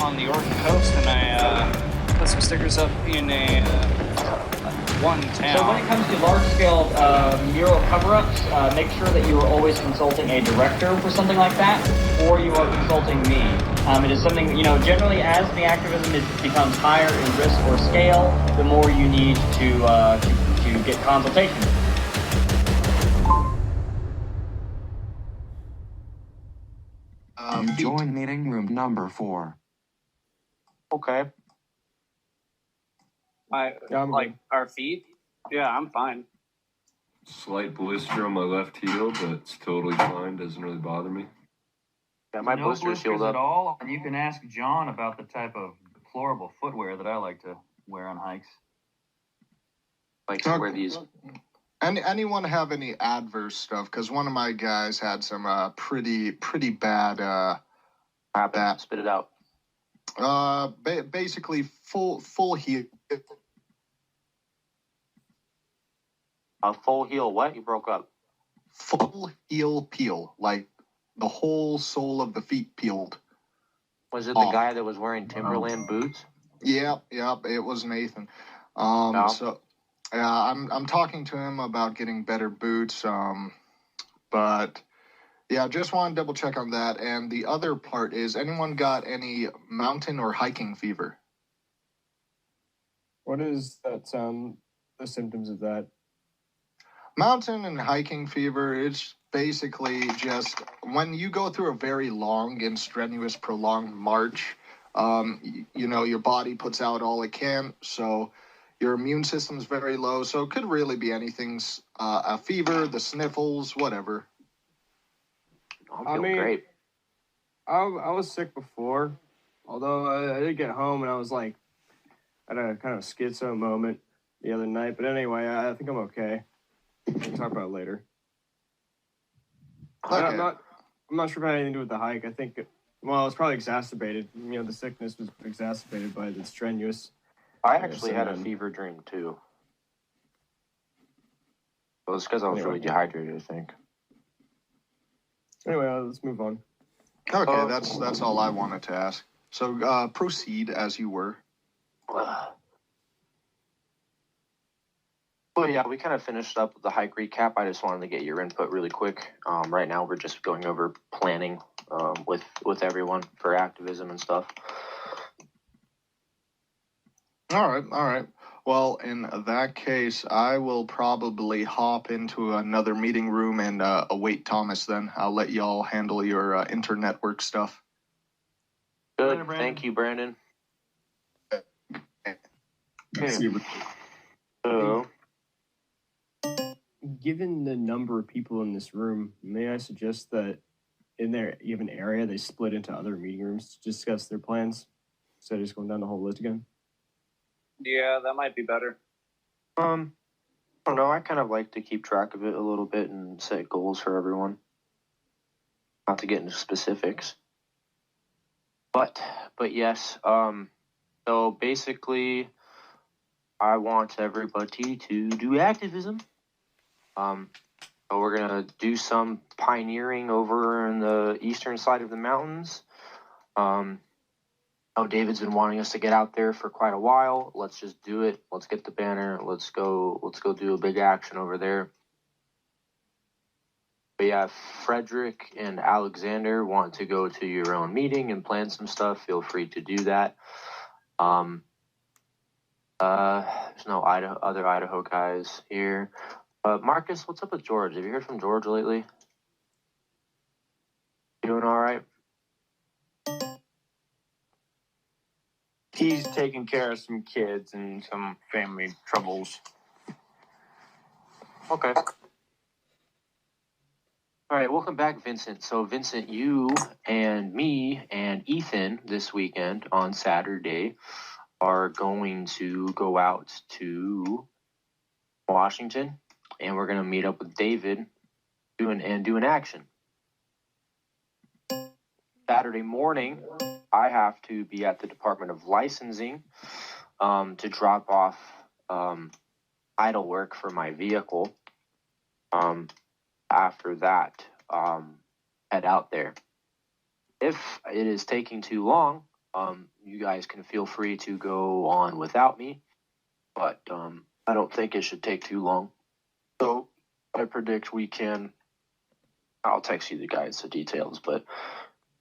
on the Oregon coast, and I put some stickers up in one town. So when it comes to large-scale mural cover-ups, make sure that you are always consulting a director for something like that, or you are consulting me. It is something, generally as the activism becomes higher in risk or scale, the more you need to get consultation. You join meeting room number 4. Okay. Our feet? Yeah, I'm fine. Slight blister on my left heel, but it's totally fine. Doesn't really bother me. Yeah, my blister's healed up. At all, and you can ask John about the type of deplorable footwear that I like to wear on hikes. Like to wear these. Anyone have any adverse stuff? Because one of my guys had some pretty bad. Spit it out. Basically full heel. A full heel. What? You broke up. Full heel peel, like the whole sole of the feet peeled. Was it the guy that was wearing Timberland boots? Yep. It was Nathan. No. So. Yeah, I'm talking to him about getting better boots, but yeah, just want to double check on that. And the other part is, anyone got any mountain or hiking fever? What is that the symptoms of that? Mountain and hiking fever, it's basically just when you go through a very long and strenuous, prolonged march, your body puts out all it can, so your immune system's very low, so it could really be anything, a fever, the sniffles, whatever. I mean, great. I was sick before, although I did get home and I was like, I had a kind of schizo moment the other night. But anyway, I think I'm okay. We'll talk about it later. Okay. I'm not sure if it had anything to do with the hike. I think, it's probably exacerbated. The sickness was exacerbated by the strenuous. I actually had a fever dream too. Well, it's because I was really dehydrated, I think. Anyway, let's move on. Okay, that's all I wanted to ask. So proceed as you were. Well, yeah, we kind of finished up with the hike recap. I just wanted to get your input really quick. Right now, we're just going over planning with everyone for activism and stuff. All right. Well, in that case, I will probably hop into another meeting room and await Thomas then. I'll let y'all handle your internetwork stuff. Good. Thank you, Brandon. So, given the number of people in this room, may I suggest that in their given area, they split into other meeting rooms to discuss their plans instead of just going down the whole list again? Yeah, that might be better. I don't know. I kind of like to keep track of it a little bit and set goals for everyone. Not to get into specifics. But yes. So basically, I want everybody to do activism. So we're gonna do some pioneering over in the eastern side of the mountains. David's been wanting us to get out there for quite a while. Let's just do it. Let's get the banner. Let's go do a big action over there. But yeah, if Frederick and Alexander want to go to your own meeting and plan some stuff, feel free to do that. There's no other Idaho guys here. Marcus, what's up with George? Have you heard from George lately? Doing all right? He's taking care of some kids and some family troubles. Okay. All right, welcome back, Vincent. So, Vincent, you and me and Ethan this weekend on Saturday are going to go out to Washington, and we're going to meet up with David do an action. Saturday morning, I have to be at the Department of Licensing to drop off idle work for my vehicle. After that, head out there. If it is taking too long, you guys can feel free to go on without me, but I don't think it should take too long. So I predict we can. I'll text you the guys the details, but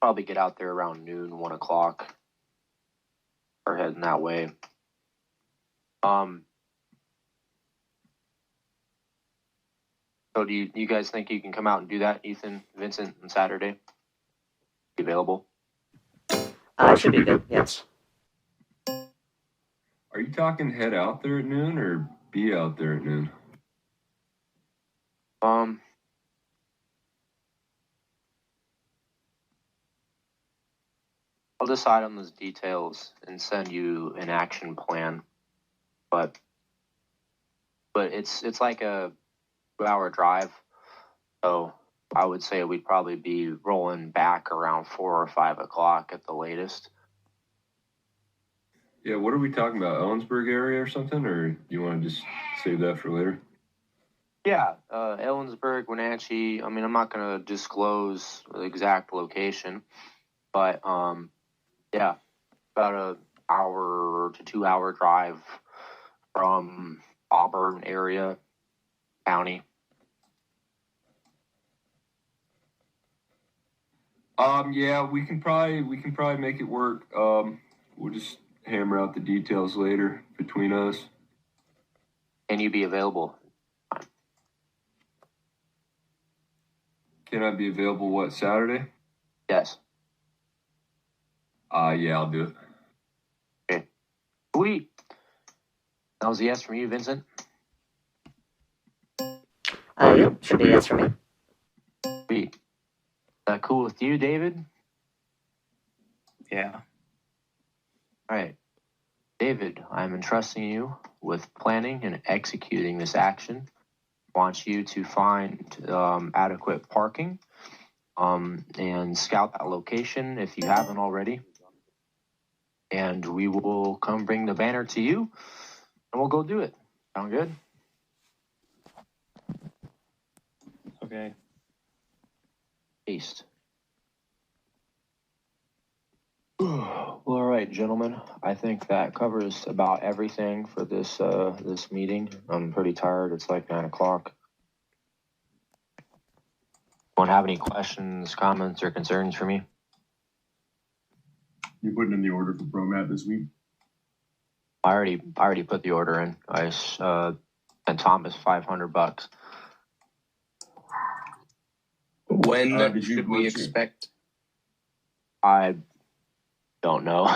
probably get out there around noon, 1 o'clock. We're heading that way. So do you guys think you can come out and do that, Ethan, Vincent, on Saturday? Be available? Should be good, yes. Are you talking head out there at noon or be out there at noon? I'll decide on those details and send you an action plan. But it's like a 2-hour drive. So I would say we'd probably be rolling back around 4 or 5 o'clock at the latest. Yeah, what are we talking about? Ellensburg area or something? Or you want to just save that for later? Yeah, Ellensburg, Wenatchee. I mean, I'm not going to disclose the exact location, but yeah, about an hour to 2-hour drive from Auburn area, county. Yeah, we can probably make it work. We'll just hammer out the details later between us. Can you be available? Can I be available, what, Saturday? Yes. Yeah, I'll do it. Okay. Sweet. That was a yes from you, Vincent? Yep, should be a yes for me. Sweet. Is that cool with you, David? Yeah. All right. David, I'm entrusting you with planning and executing this action. I want you to find adequate parking and scout that location if you haven't already. And we will come bring the banner to you, and we'll go do it. Sound good? Okay. East. Well, all right, gentlemen. I think that covers about everything for this this meeting. I'm pretty tired. It's like 9 o'clock. Don't have any questions, comments, or concerns for me? You putting in the order for ProMat this week? I already put the order in. I sent Thomas $500. When should we expect? I don't know.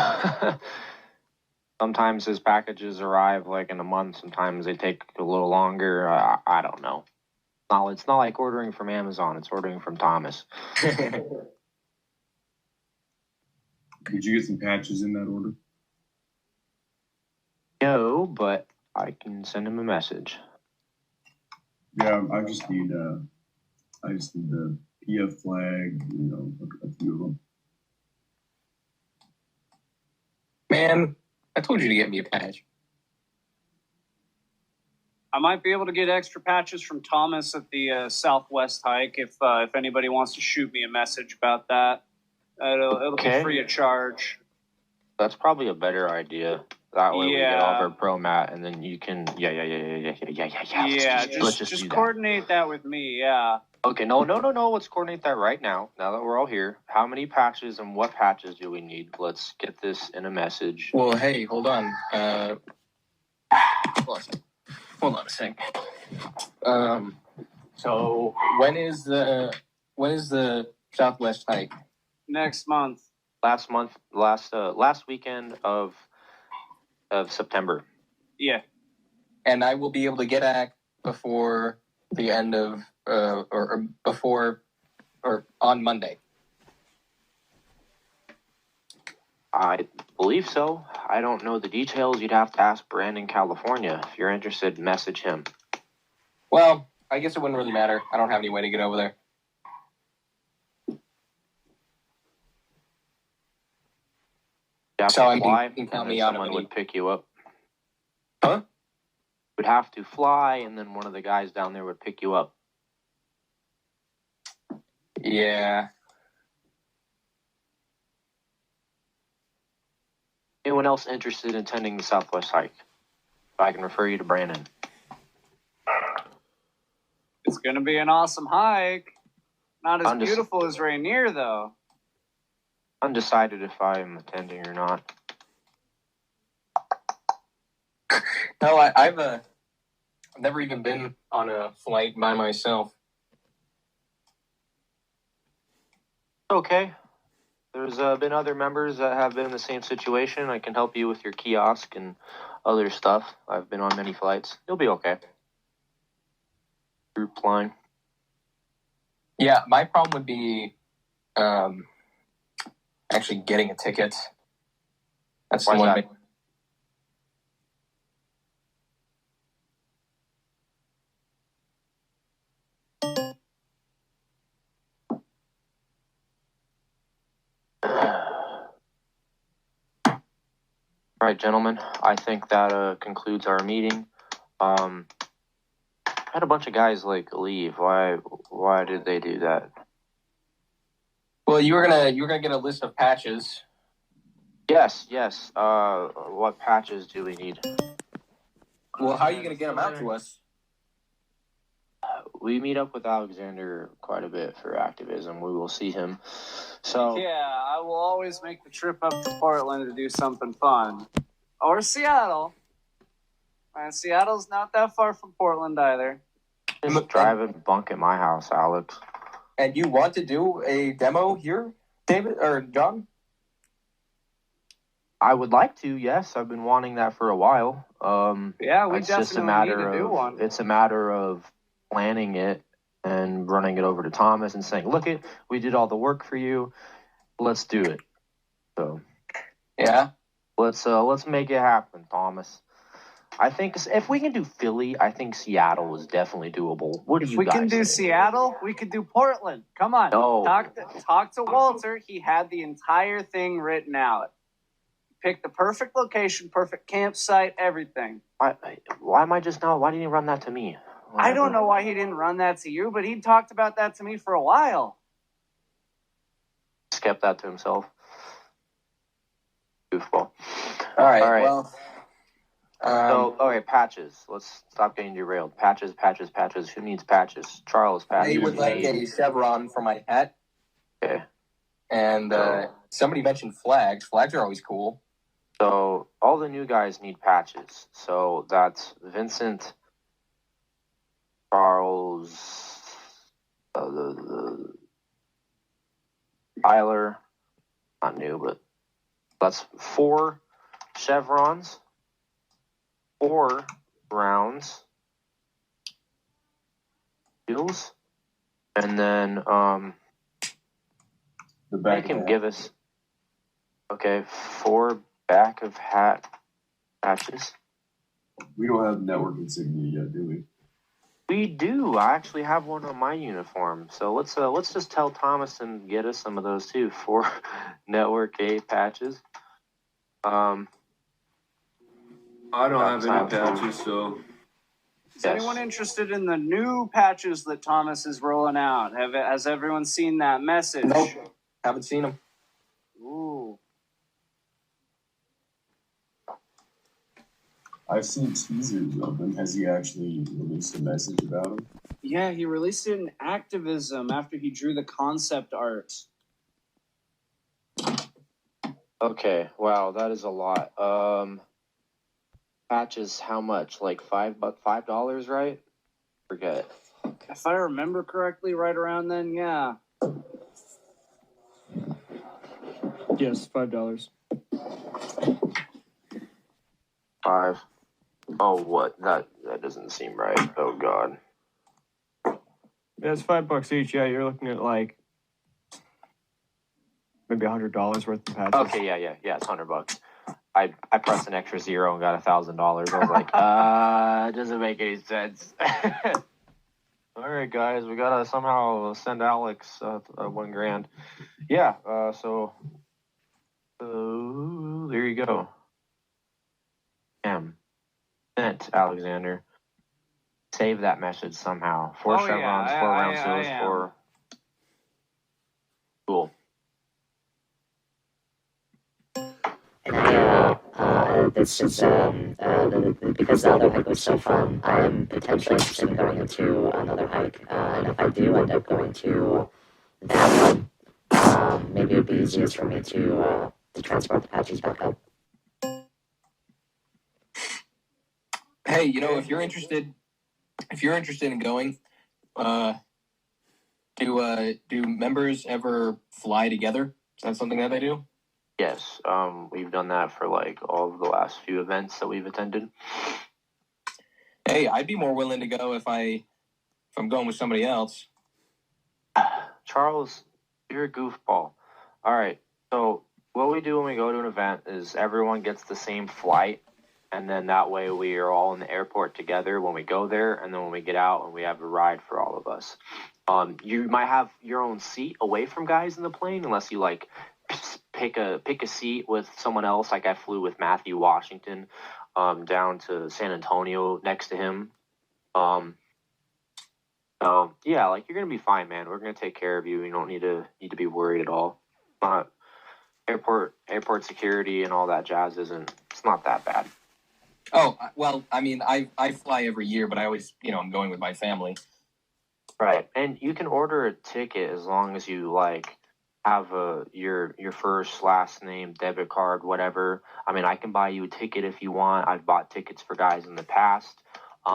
Sometimes his packages arrive like in a month. Sometimes they take a little longer. I don't know. No, it's not like ordering from Amazon. It's ordering from Thomas. Did you get some patches in that order? No, but I can send him a message. Yeah, I just need the PF flag, a few of them. Man, I told you to get me a patch. I might be able to get extra patches from Thomas at the Southwest hike if anybody wants to shoot me a message about that. It'll Okay. be free of charge. That's probably a better idea. That way we get Yeah. all of our pro mat, and then you can yeah. Yeah, Let's just do that. coordinate that with me. Yeah. Okay, no. Let's coordinate that right now. Now that we're all here, how many patches and what patches do we need? Let's get this in a message. Well, hey, hold on. Hold on a sec. So when is the Southwest hike? Next month. Last weekend of September. Yeah. And I will be able to get back before the end of or on Monday. I believe so. I don't know the details. You'd have to ask Brandon, California. If you're interested, message him. Well, I guess it wouldn't really matter. I don't have any way to get over there. You'd have So to I fly, can count and me then out if someone I would need- pick you up. Huh? Would have to fly, and then one of the guys down there would pick you up. Yeah. Anyone else interested in attending the Southwest hike? I can refer you to Brandon. It's going to be an awesome hike. Not as Undec- beautiful as Rainier, though. Undecided if I'm attending or not. No, I've never even been on a flight by myself. Okay. There's been other members that have been in the same situation. I can help you with your kiosk and other stuff. I've been on many flights. You'll be okay. Group flying. Yeah, my problem would be actually getting a ticket. That's the Why's one. that? All right, gentlemen. I think that concludes our meeting. I had a bunch of guys leave. Why did they do that? Well, you were gonna get a list of patches. Yes. What patches do we need? Well, how are you gonna get them out to us? We meet up with Alexander quite a bit for activism. We will see him. So Yeah, I will always make the trip up to Portland to do something fun. Or Seattle. And Seattle's not that far from Portland either. just drive and bunk at my house, Alex. And you want to do a demo here, David or John? I would like to, yes. I've been wanting that for a while. Yeah, we it's just a definitely matter need to do of one. it's a matter of planning it and running it over to Thomas and saying, "Look, we did all the work for you. Let's do it." So Yeah. let's make it happen, Thomas. I think if we can do Philly, I think Seattle is definitely doable. What do If you we guys can do think? Seattle, we could do Portland. Come on. No. Talk to Walter. He had the entire thing written out. Pick the perfect location, perfect campsite, everything. Why am I just now? Why didn't you run that to me? I don't know why he didn't run that to you, but he talked about that to me for a while. Just kept that to himself. Goofball. All right. All right. Well. Okay, patches. Let's stop getting derailed. Patches. Who needs patches? Charles, patches. I would like a chevron for my hat. Okay. And somebody mentioned flags. Flags are always cool. So all the new guys need patches. So that's Vincent, Charles, Tyler. Not new, but that's 4 chevrons, 4 browns, Bills, and then The back make of him the give hat. us 4 back of hat patches. We don't have network insignia yet, do we? We do. I actually have one on my uniform. So let's just tell Thomas and get us some of those too. 4 network A patches. I don't have any Sounds cool. patches, so Is anyone interested in the new patches that Thomas is rolling out? Has everyone seen that message? Nope. Haven't seen them. Ooh. I've seen teasers of them. Has he actually released a message about them? Yeah, he released it in Activism after he drew the concept art. Okay. Wow, that is a lot. Patches, how much? Like $5, right? Forget. If I remember correctly, right around then, yeah. Yes, $5. 5. Oh, what? That doesn't seem right. Oh God. Yeah, it's $5 each. Yeah, you're looking at like maybe $100 worth of patches. Okay, yeah, it's $100. I pressed an extra 0 and got $1,000. I was like, it doesn't make any sense. All right, guys, we gotta somehow send Alex $1,000. Yeah. So there you go. Sent Alexander. Save that message somehow. 4 Oh, yeah, chevrons, 4 round I seals, am. 4. Cool. And this is because the other hike was so fun. I am potentially interested in going into another hike, and if I do end up going to that one, maybe it would be easiest for me to transport the patches back up. Hey, you know, if you're interested in going, do members ever fly together? Is that something that they do? Yes, we've done that for like all of the last few events that we've attended. Hey, I'd be more willing to go if I'm going with somebody else. Charles, you're a goofball. All right, so what we do when we go to an event is everyone gets the same flight, and then that way we are all in the airport together when we go there, and then when we get out and we have a ride for all of us. You might have your own seat away from guys in the plane unless you like pick a seat with someone else. Like I flew with Matthew Washington down to San Antonio next to him. So yeah, like you're gonna be fine, man. We're gonna take care of you. You don't need to be worried at all. Airport security and all that jazz it's not that bad. Oh, well, I mean, I fly every year, but I always, I'm going with my family. Right, and you can order a ticket as long as you like have your first, last name, debit card, whatever. I mean, I can buy you a ticket if you want. I've bought tickets for guys in the past.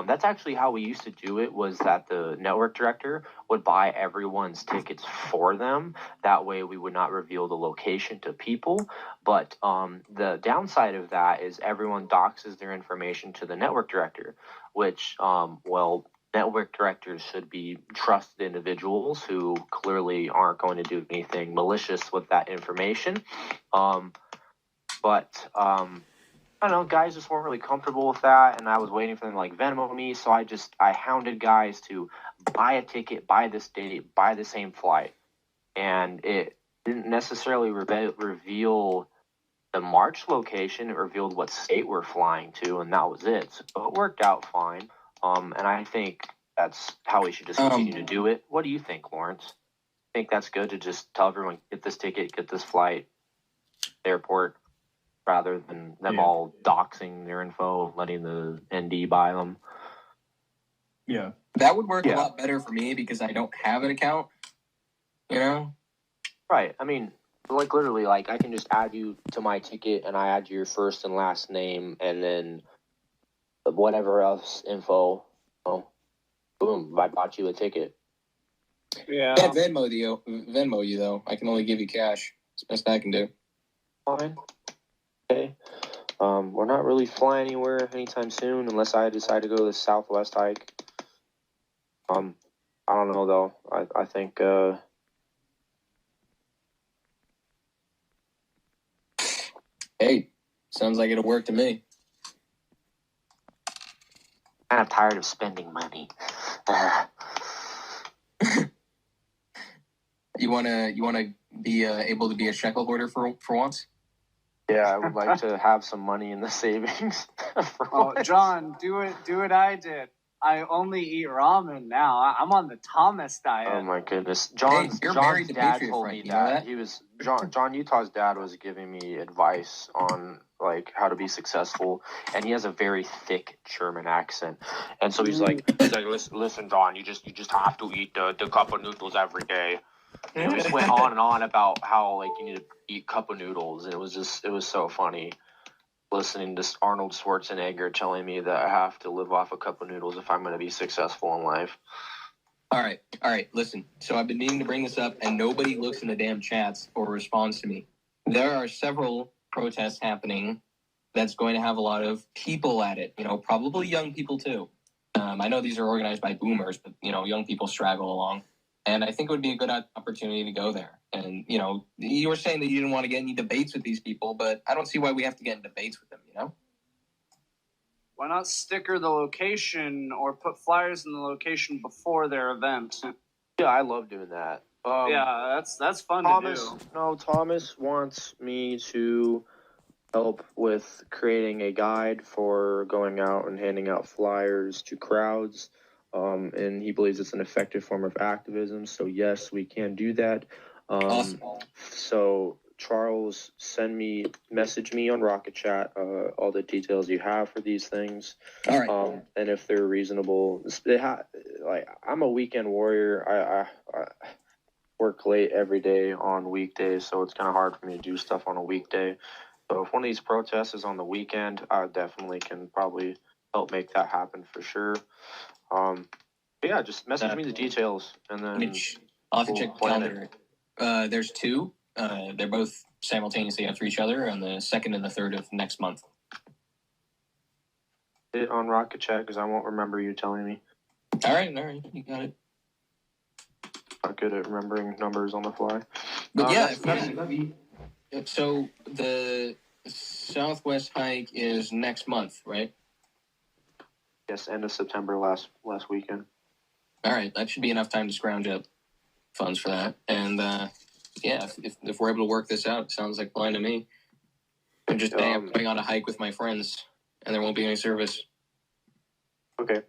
That's actually how we used to do it, was that the network director would buy everyone's tickets for them. That way we would not reveal the location to people. But the downside of that is everyone doxes their information to the network director, which, network directors should be trusted individuals who clearly aren't going to do anything malicious with that information. But I don't know, guys just weren't really comfortable with that, and I was waiting for them to like Venmo me, so I hounded guys to buy a ticket, buy this date, buy the same flight. And it didn't necessarily reveal the March location. It revealed what state we're flying to, and that was it. So it worked out fine. And I think that's how we should just continue to do it. What do you think, Lawrence? I think that's good to just tell everyone, get this ticket, get this flight, airport, rather than them all doxing their info, letting the ND buy them. Yeah. That would work a lot better for me because I don't have an account, Right. I mean, like literally, like I can just add you to my ticket and I add your first and last name and then whatever else info. Boom, I bought you a ticket. Yeah. Can't Venmo you though. I can only give you cash. It's the best I can do. Fine. Okay. We're not really flying anywhere anytime soon unless I decide to go to the Southwest hike. I don't know though. I think Hey, sounds like it'll work to me. I'm tired of spending money. You wanna be able to be a shekel hoarder for once? Yeah, I would like to have some money in the savings. John, do it I did. I only eat ramen now. I'm on the Thomas diet. Oh my goodness. John's dad told me that. He was John Utah's dad was giving me advice on like how to be successful, and he has a very thick German accent. And so he's like listen John, you just have to eat the cup of noodles every day. And he just went on and on about how like you need to eat cup of noodles, and it was so funny listening to Arnold Schwarzenegger telling me that I have to live off a cup of noodles if I'm going to be successful in life. All right, listen. So I've been needing to bring this up, and nobody looks in the damn chats or responds to me. There are several protests happening that's going to have a lot of people at it, probably young people too. I know these are organized by boomers, but, young people straggle along. And I think it would be a good opportunity to go there. And, you were saying that you didn't want to get any debates with these people, but I don't see why we have to get in debates with them, Why not sticker the location or put flyers in the location before their event? Yeah, I love doing that. Yeah, that's fun to do. No, Thomas wants me to help with creating a guide for going out and handing out flyers to crowds. And he believes it's an effective form of activism. So yes, we can do that. Awesome. So Charles, message me on Rocket Chat, all the details you have for these things. All right. And if they're reasonable, I'm a weekend warrior. I work late every day on weekdays, so it's kind of hard for me to do stuff on a weekday. So if one of these protests is on the weekend, I definitely can probably help make that happen for sure. But yeah, just message me the details, and then I'll have to we'll check the plan calendar. There's two. They're both simultaneously after each other on the 2nd and the 3rd of next month. it on Rocket Chat because I won't remember you telling me. All right, you got it. Not good at remembering numbers on the fly. But so the Southwest hike is next month, right? Yes, end of September, last weekend. All right, that should be enough time to scrounge up funds for that. And if we're able to work this out, it sounds like fine to me. I'm just I'm going on a hike with my friends, and there won't be any service. Okay.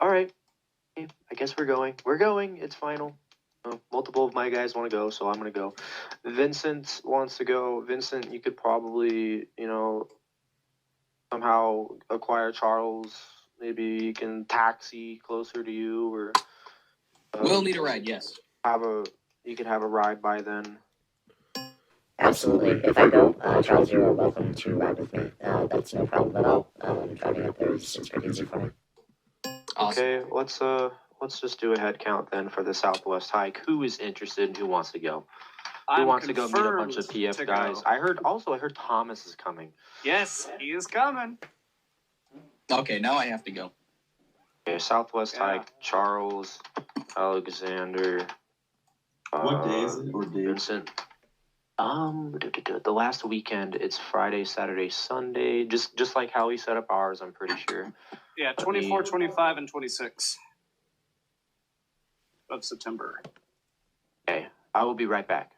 All right. I guess we're going. We're going. It's final. Multiple of my guys want to go, so I'm going to go. Vincent wants to go. Vincent, you could probably, somehow acquire Charles. Maybe you can taxi closer to you, or we'll need a ride. Yes. You could have a ride by then. Absolutely. If I go, Charles, you are welcome to ride with me. That's no problem at all. Driving up there is pretty easy for me. Awesome. Okay, let's just do a head count then for the Southwest hike. Who is interested and who wants to go? Who wants to go meet a bunch of PF guys? I heard Thomas is coming. Yes, he is coming. Okay, now I have to go. Okay, Southwest hike, Charles, Alexander. What day is it? Or Vincent. The last weekend, it's Friday, Saturday, Sunday. Just like how we set up ours, I'm pretty sure. Yeah, 24, 25, and 26 of September. Okay, I will be right back.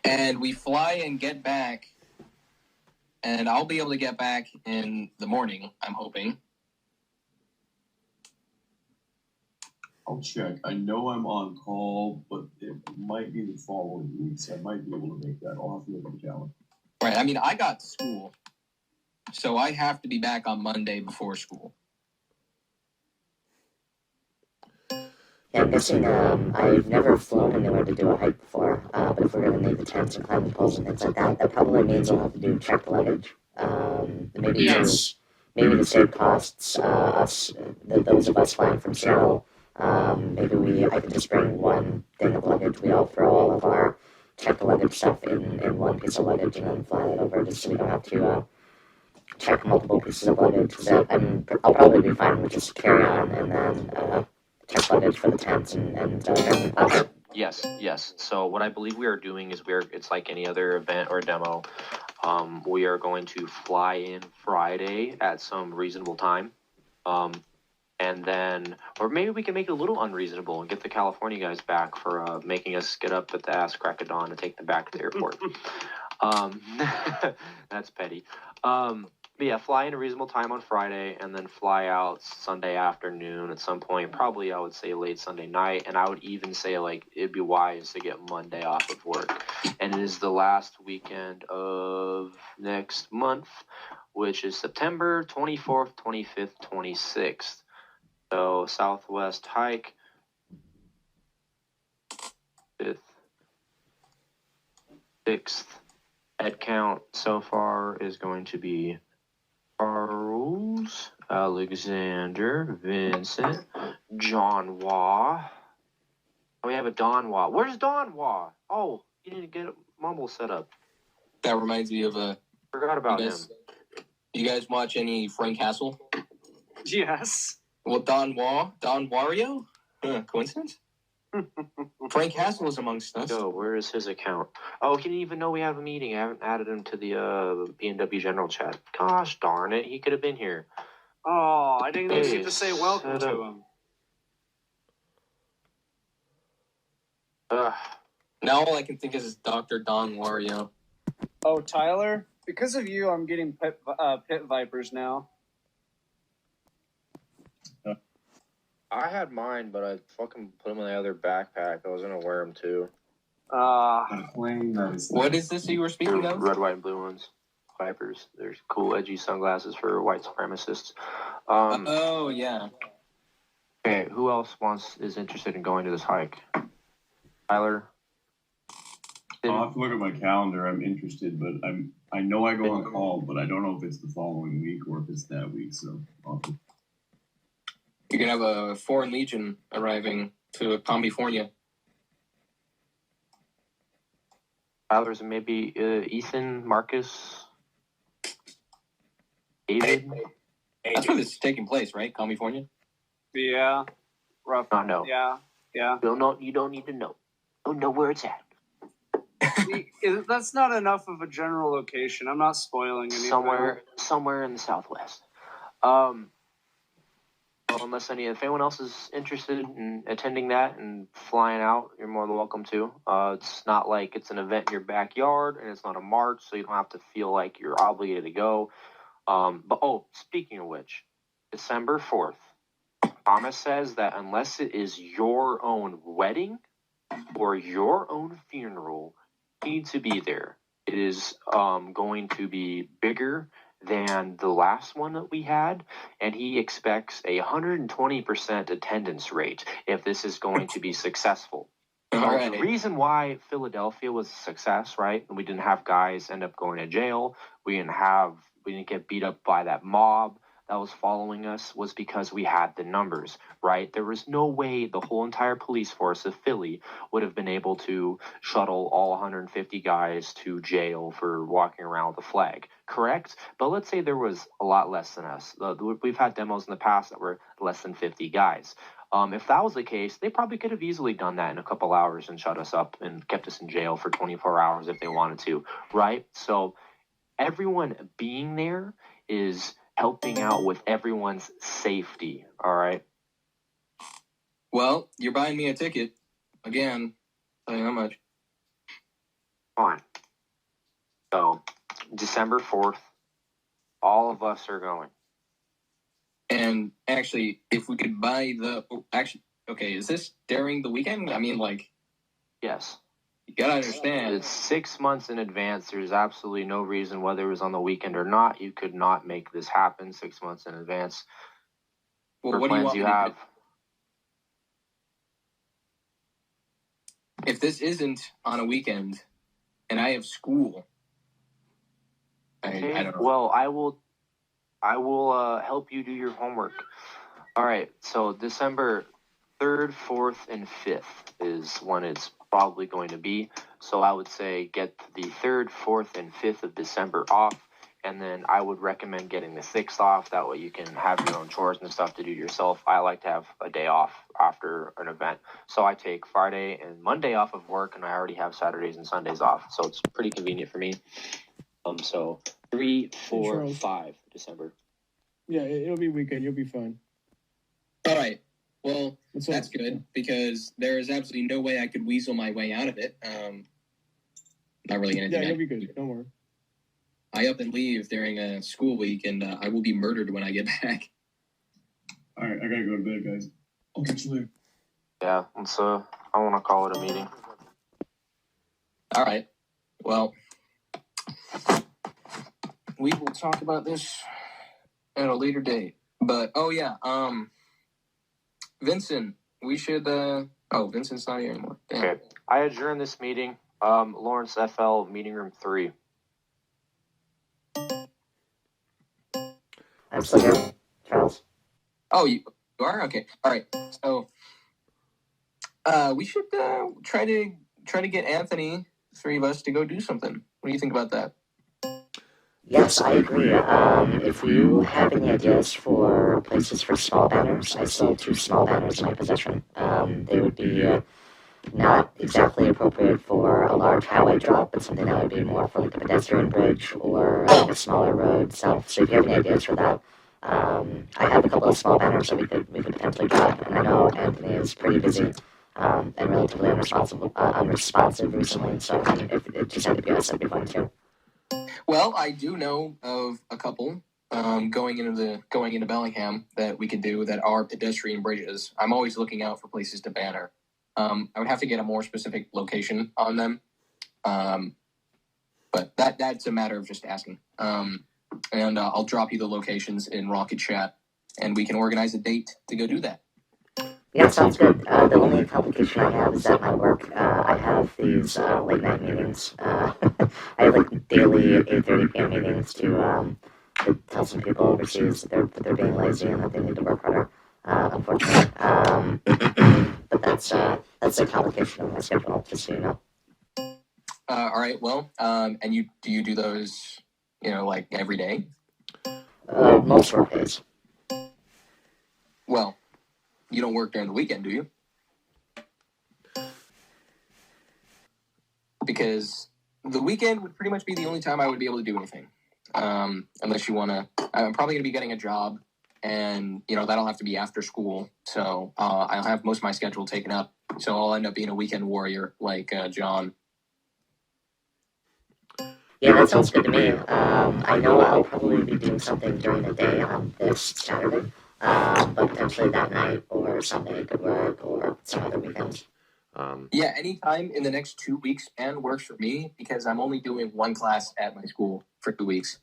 And we fly and get back, and I'll be able to get back in the morning, I'm hoping. I'll check. I know I'm on call, but it might be the following week, so I might be able to make that. I'll have to look at the calendar. Right, I mean, I got school, so I have to be back on Monday before school. Yeah, I'm guessing I've never flown anywhere to do a hike before, but if we're going to need the tents and climbing poles and things like that, that probably means I'll have to do checked luggage. Maybe to save costs, those of us flying from Seattle, I could just bring one thing of luggage. We all throw all of our checked luggage stuff in one piece of luggage and then fly it over just so we don't have to check multiple pieces of luggage. I'll probably be fine with just carry on and then check luggage for the tents and Yes. So what I believe we are doing is it's like any other event or demo. We are going to fly in Friday at some reasonable time. And then, or maybe we can make it a little unreasonable and get the California guys back for making us get up at the ass crack of dawn and take them back to the airport. That's petty. But yeah, fly in a reasonable time on Friday and then fly out Sunday afternoon at some point. Probably, I would say late Sunday night. And I would even say it'd be wise to get Monday off of work. And it is the last weekend of next month, which is September 24th, 25th, 26th. So Southwest hike, 5th, 6th. Head count so far is going to be Charles, Alexander, Vincent, John Wah. We have a Don Wah. Where's Don Wah? Oh, he didn't get Mumble set up. That reminds me of forgot about him. You guys watch any Frank Castle? Yes. Well, Don Wario? Coincidence? Frank Castle is amongst us. Yo, where is his account? Oh, he didn't even know we have a meeting. I haven't added him to the B&W general chat. Gosh darn it, he could have been here. Oh, I didn't even get to say welcome to him. Now all I can think is Dr. Don Wario. Oh, Tyler, because of you, I'm getting pit vipers now. I had mine, but I fucking put them in the other backpack. I was gonna wear them too. A plane that is. What is this you were speaking They're of? red, white, and blue ones. Vipers. There's cool, edgy sunglasses for white supremacists. Oh yeah. Okay, who else is interested in going to this hike? Tyler? I'll have to look at my calendar. I'm interested, but I know I go on call, but I don't know if it's the following week or if it's that week. So You're gonna have a foreign legion arriving to California. Tyler's and maybe Ethan, Marcus, David. That's where this is taking place, right? California. Yeah. Rough. Not know. Yeah. Yeah. You don't need to know. Don't know where it's at. That's not enough of a general location. I'm not spoiling anything. Somewhere in the Southwest. Well, if anyone else is interested in attending that and flying out, you're more than welcome to. It's not like it's an event in your backyard, and it's not a march, so you don't have to feel like you're obligated to go. Speaking of which, December 4th, Thomas says that unless it is your own wedding or your own funeral, you need to be there. It is going to be bigger than the last one that we had, and he expects a 120% attendance rate if this is going to be successful. Right. The reason why Philadelphia was a success, right? And we didn't have guys end up going to jail. We didn't get beat up by that mob that was following us, was because we had the numbers, right? There was no way the whole entire police force of Philly would have been able to shuttle all 150 guys to jail for walking around with a flag, correct? But let's say there was a lot less than us. We've had demos in the past that were less than 50 guys. If that was the case, they probably could have easily done that in a couple hours and shut us up and kept us in jail for 24 hours if they wanted to, right? So everyone being there is helping out with everyone's safety, all right? Well, you're buying me a ticket. Again, tell you how much. Fine. So, December 4th, all of us are going. And actually, if we could buy is this during the weekend? I mean, Yes. You gotta understand. It's 6 months in advance. There's absolutely no reason, whether it was on the weekend or not, you could not make this happen 6 months in advance. Well, what do you want you have? If this isn't on a weekend, and I have school, I don't know. Well, I will help you do your homework. All right. So December 3rd, 4th, and 5th is when it's probably going to be. So I would say get the 3rd, 4th, and 5th of December off, and then I would recommend getting the 6th off. That way you can have your own chores and stuff to do yourself. I like to have a day off after an event. So I take Friday and Monday off of work, and I already have Saturdays and Sundays off. So it's pretty convenient for me. So 3, 4, 5 December. Yeah, it'll be weekend. You'll be fine. All right. Well, that's good, because there is absolutely no way I could weasel my way out of it. Not really going to do that. Yeah, you'll be good. Don't worry. I up and leave during a school week, and I will be murdered when I get back. All right, I gotta go to bed, guys. I'll catch you later. Yeah, I want to call it a meeting. All right. Well, we will talk about this at a later date. But, Vincent, we should, Vincent's not here anymore. Damn. Okay. I adjourn this meeting. Lawrence FL, meeting room 3. I'm still here, Charles. Oh, you are? Okay. All right. So, we should try to get Anthony, 3 of us, to go do something. What do you think about that? Yes, I agree. If you have any ideas for places for small banners, I still have 2 small banners in my possession. They would be not exactly appropriate for a large highway drop, but something that would be more for like a pedestrian bridge or like a smaller road. So if you have any ideas for that, I have a couple of small banners that we could potentially drop. And I know Anthony is pretty busy and relatively unresponsive recently. So if it just had to be us, that'd be fine too. Well, I do know of a couple going into Bellingham that we could do that are pedestrian bridges. I'm always looking out for places to banner. I would have to get a more specific location on them. But that's a matter of just asking. And I'll drop you the locations in Rocket Chat, and we can organize a date to go do that. Yeah, sounds good. The only complication I have is at my work. I have these late night meetings. I have like daily 8:30 p.m. meetings to tell some people overseas that they're being lazy and that they need to work harder. Unfortunately, but that's a complication of my schedule. Just so you know. All right. Well, and do you do those? Like every day? Most work days. Well, you don't work during the weekend, do you? Because the weekend would pretty much be the only time I would be able to do anything. Unless you want to... I'm probably going to be getting a job, and, that'll have to be after school. So I'll have most of my schedule taken up. So I'll end up being a weekend warrior like John. Yeah, that sounds good to me. I know I'll probably be doing something during the day on this Saturday, but potentially that night or Sunday could work, or some other weekends. Yeah, anytime in the next 2 weeks and works for me because I'm only doing one class at my school for 2 weeks.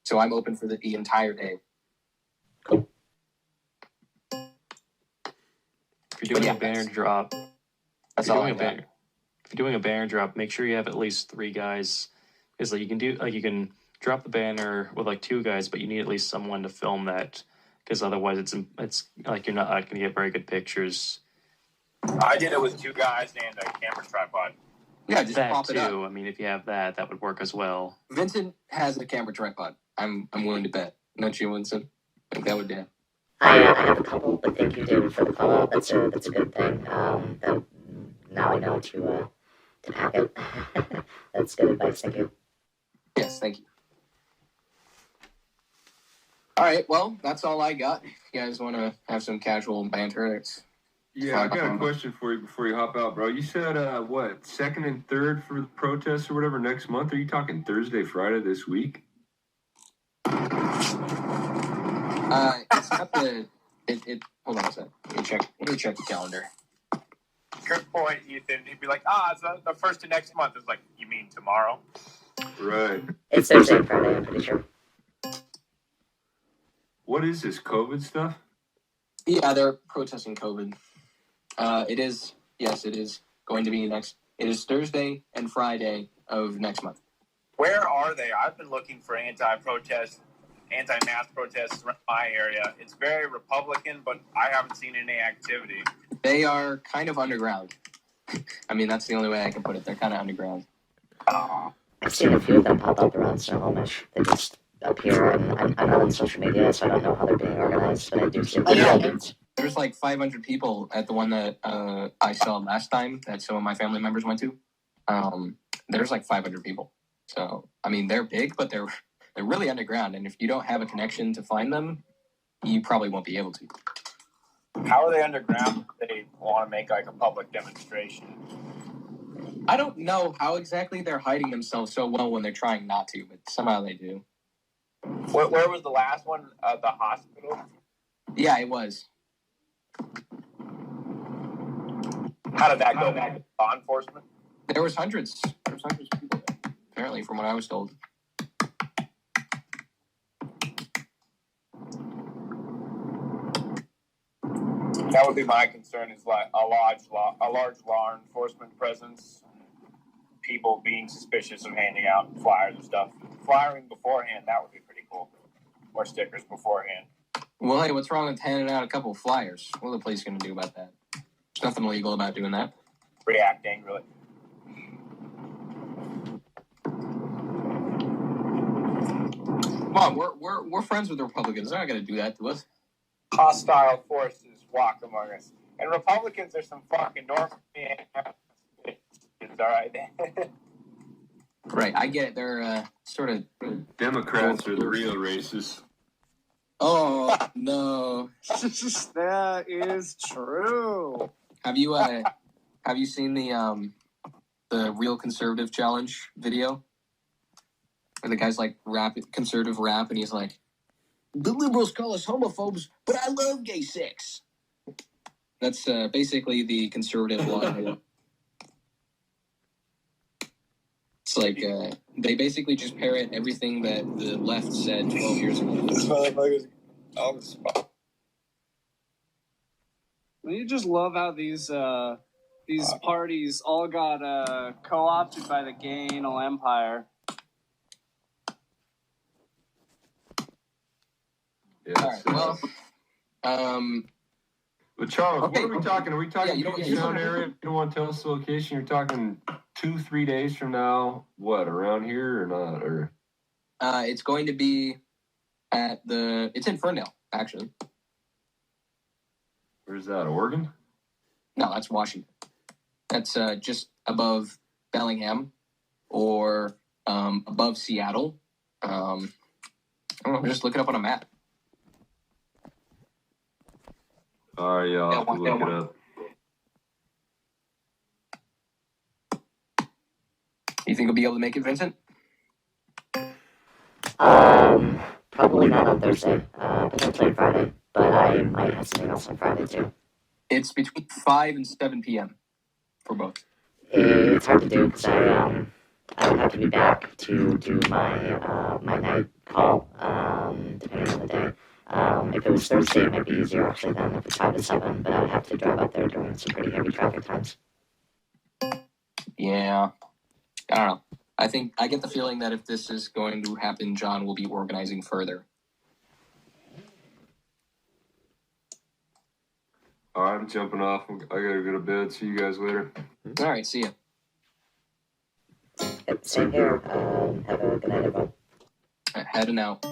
So I'm open for the entire day. Cool. If you're doing a banner drop, That's all I if got. you're doing a banner drop, make sure you have at least 3 guys. Because you can drop the banner with like 2 guys, but you need at least someone to film that. Because otherwise, it's like you're not going to get very good pictures. I did it with 2 guys and a camera tripod. Yeah, just that pop too. it up. I mean, if you have that would work as well. Vincent has a camera tripod. I'm willing to bet. Not you, Vincent. I think that would do. I have a couple, but thank you, David, for the call out. That's a good thing. Now I know to pack it. That's good advice. Thank you. Yes, thank you. All right, well, that's all I got. If you guys want to have some casual banter, it's Yeah, I got a question for you before you hop out, bro. You said, what, 2nd and 3rd for the protests or whatever next month? Are you talking Thursday, Friday this week? It's not the... Hold on a sec. Let me check the calendar. Good point, Ethan. He'd be like, it's the first of next month. It's like, you mean tomorrow? Right. It's Thursday and Friday, I'm pretty sure. What is this, COVID stuff? Yeah, they're protesting COVID. It is going to be next. It is Thursday and Friday of next month. Where are they? I've been looking for anti-mask protests around my area. It's very Republican, but I haven't seen any activity. They are kind of underground. I mean, that's the only way I can put it. They're kind of underground. I've seen a few of them pop up around Snohomish. They just appear, and I'm not on social media, so I don't know how they're being organized, but I do see them. There's like 500 people at the one that I saw last time that some of my family members went to. There's like 500 people. So, I mean, they're big, but they're really underground. And if you don't have a connection to find them, you probably won't be able to. How are they underground if they want to make like a public demonstration? I don't know how exactly they're hiding themselves so well when they're trying not to, but somehow they do. Where was the last one? The hospital? Yeah, it was. How did that go? Back to law enforcement? There was hundreds of people there, apparently, from what I was told. That would be my concern, is like a large law enforcement presence, people being suspicious of handing out flyers and stuff. Flyering beforehand, that would be pretty cool. Or stickers beforehand. Well, hey, what's wrong with handing out a couple of flyers? What are the police going to do about that? There's nothing illegal about doing that. React angrily. Come on, we're friends with the Republicans. They're not going to do that to us. Hostile forces walk among us. And Republicans are some fucking North all right. Right, I get it. They're sort of... Democrats are the real racists. Oh, no. That is true. Have you seen the Real Conservative Challenge video? Where the guy's like conservative rap, and he's like, "The liberals call us homophobes, but I love gay sex." That's basically the conservative line. It's like they basically just parrot everything that the left said 12 years ago. This motherfucker's on the spot. You just love how these parties all got co-opted by the gay anal empire. Yeah. All right, well, But Charles, okay. what are we talking? Are we talking Yeah, Puget Sound area? You don't want to tell us the location. You're talking 2-3 days from now. What, around here or not? Or it's going to be at it's in Ferndale, actually. where's that? Oregon? No, that's Washington. That's just above Bellingham or above Seattle. I don't know, just look it up on a map. All right, yeah, I'll have to look it up. You think you'll be able to make it, Vincent? Probably not on Thursday. Potentially Friday, but I might have something else on Friday too. It's between 5 and 7 p.m. for both. It's hard to do because I would have to be back to do my my night call, depending on the day. If it was Thursday, it might be easier actually then if it's 5 to 7, but I would have to drive up there during some pretty heavy traffic times. Yeah. I don't know. I get the feeling that if this is going to happen, John will be organizing further. All right, I'm jumping off. I gotta go to bed. See you guys later. All right, see ya. Yep, same here. Have a good night, everyone. Heading out.